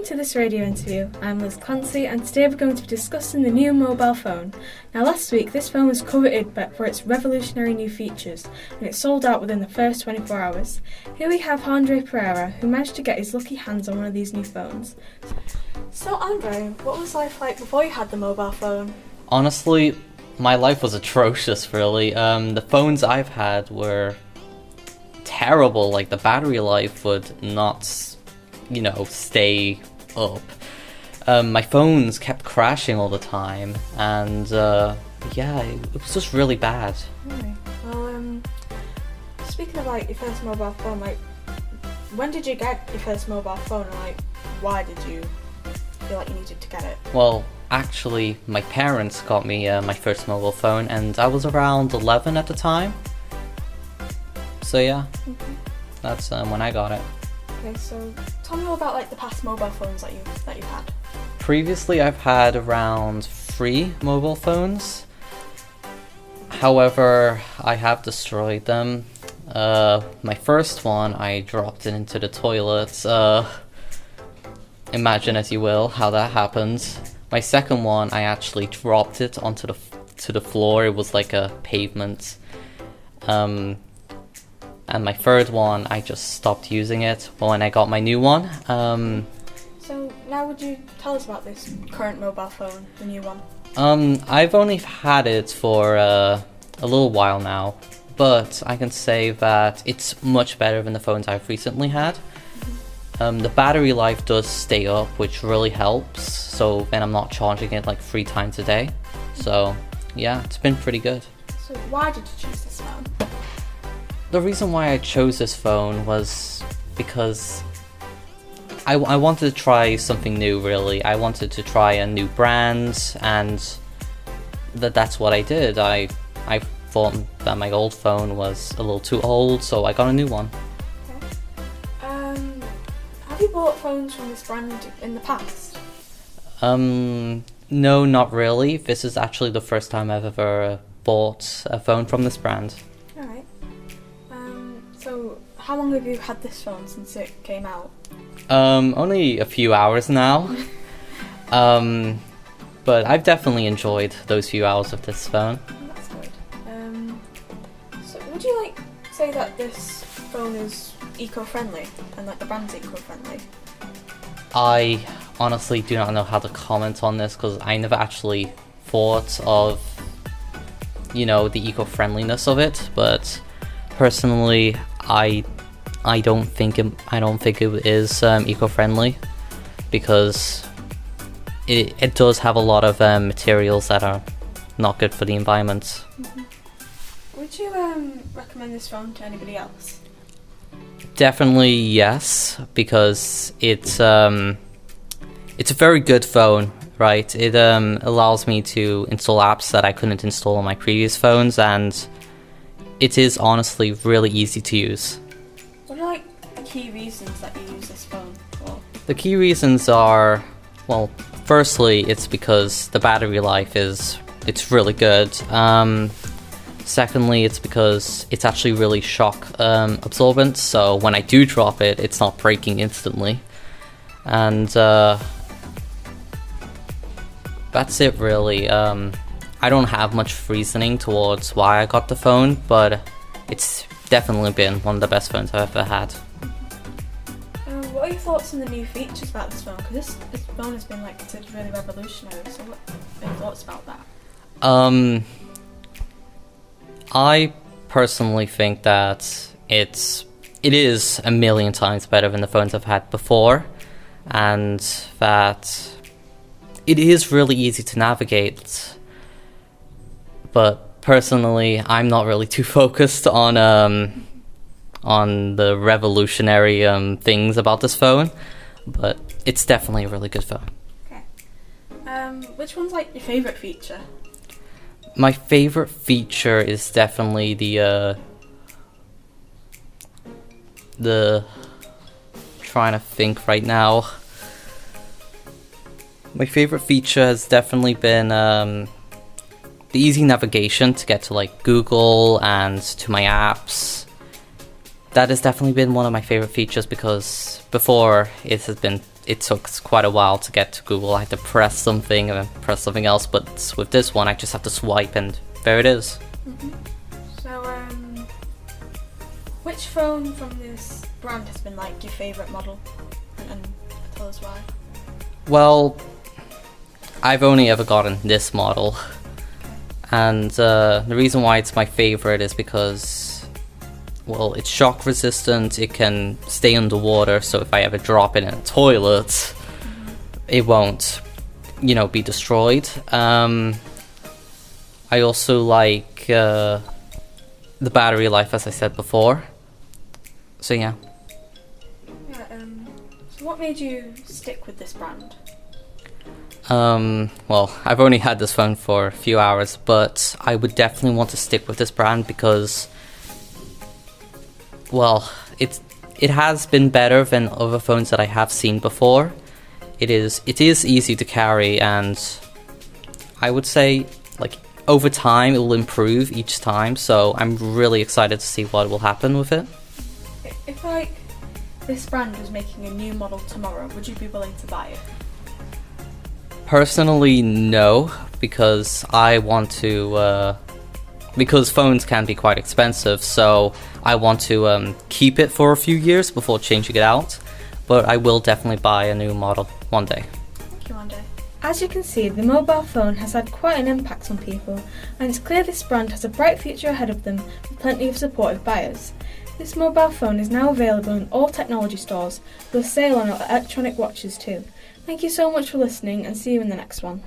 Welcome to this radio interview. I'm Liz Clancy and today we're going to be discussing the new mobile phone. Now last week this phone was coveted for its revolutionary new features and it sold out within the first 24 hours. Here we have Andre Pereira who managed to get his lucky hands on one of these new phones. So Andre, what was life like before you had the mobile phone? Honestly, my life was atrocious really. The phones I've had were terrible, like the battery life would not stay up. My phones kept crashing all the time, and it was just really bad. Right. Well, speaking of your first mobile phone, when did you get your first mobile phone, and why did you feel like you needed to get it? Well, actually, my parents got me my first mobile phone, and I was around 11 at the time. So yeah, that's when I got it. Okay, so tell me all about the past mobile phones that you've had. Previously, I've had around 3 mobile phones. However, I have destroyed them. My first one, I dropped it into the toilet. Imagine, as you will, how that happened. My second one, I actually dropped it onto the floor. It was like a pavement. And my third one, I just stopped using it when I got my new one. So now would you tell us about this current mobile phone, the new one? I've only had it for a little while now, but I can say that it's much better than the phones I've recently had. The battery life does stay up, which really helps, so then I'm not charging it 3 times a day. So yeah, it's been pretty good. So why did you choose this phone? The reason why I chose this phone was because I wanted to try something new, really. I wanted to try a new brand, and that's what I did. I thought that my old phone was a little too old, so I got a new one. Okay. Have you bought phones from this brand in the past? No, not really. This is actually the first time I've ever bought a phone from this brand. Alright. So how long have you had this phone since it came out? Only a few hours now. But I've definitely enjoyed those few hours of this phone. That's good. So would you say that this phone is eco-friendly and the brand's eco-friendly? I honestly do not know how to comment on this because I never actually thought of, the eco-friendliness of it, but personally, I don't think it is eco-friendly because it does have a lot of materials that are not good for the environment. Would you recommend this phone to anybody else? Definitely yes, because it's a very good phone, right? It allows me to install apps that I couldn't install on my previous phones, and it is honestly really easy to use. What are the key reasons that you use this phone for? The key reasons are, well, firstly, it's because the battery life it's really good. Secondly, it's because it's actually really shock absorbent, so when I do drop it, it's not breaking instantly. And that's it really. I don't have much reasoning towards why I got the phone, but it's definitely been one of the best phones I've ever had. What are your thoughts on the new features about this phone? Because this phone has been considered really revolutionary, so what are your thoughts about that? I personally think that it is a million times better than the phones I've had before, and that it is really easy to navigate. But personally, I'm not really too focused on the revolutionary things about this phone, but it's definitely a really good phone. Okay. Which one's your favorite feature? My favorite feature is definitely the trying to think right now. My favorite feature has definitely been the easy navigation to get to Google and to my apps. That has definitely been one of my favorite features because before it has been it took quite a while to get to Google. I had to press something and then press something else, but with this one I just have to swipe and there it is. So, which phone from this brand has been like your favourite model? And tell us why. Well, I've only ever gotten this model, and the reason why it's my favorite is because, well, it's shock resistant, it can stay underwater, so if I ever drop it in a toilet, it won't, be destroyed. I also like the battery life, as I said before. So yeah. So what made you stick with this brand? Well, I've only had this phone for a few hours, but I would definitely want to stick with this brand because, well, it has been better than other phones that I have seen before. It is easy to carry, and I would say, like, over time it will improve each time, so I'm really excited to see what will happen with it. If, like, this brand was making a new model tomorrow, would you be willing to buy it? Personally, no, because I want to, because phones can be quite expensive, so I want to keep it for a few years before changing it out, but I will definitely buy a new model one day. Thank you, one day. As you can see, the mobile phone has had quite an impact on people, and it's clear this brand has a bright future ahead of them with plenty of supportive buyers. This mobile phone is now available in all technology stores, with a sale on electronic watches too. Thank you so much for listening, and see you in the next one.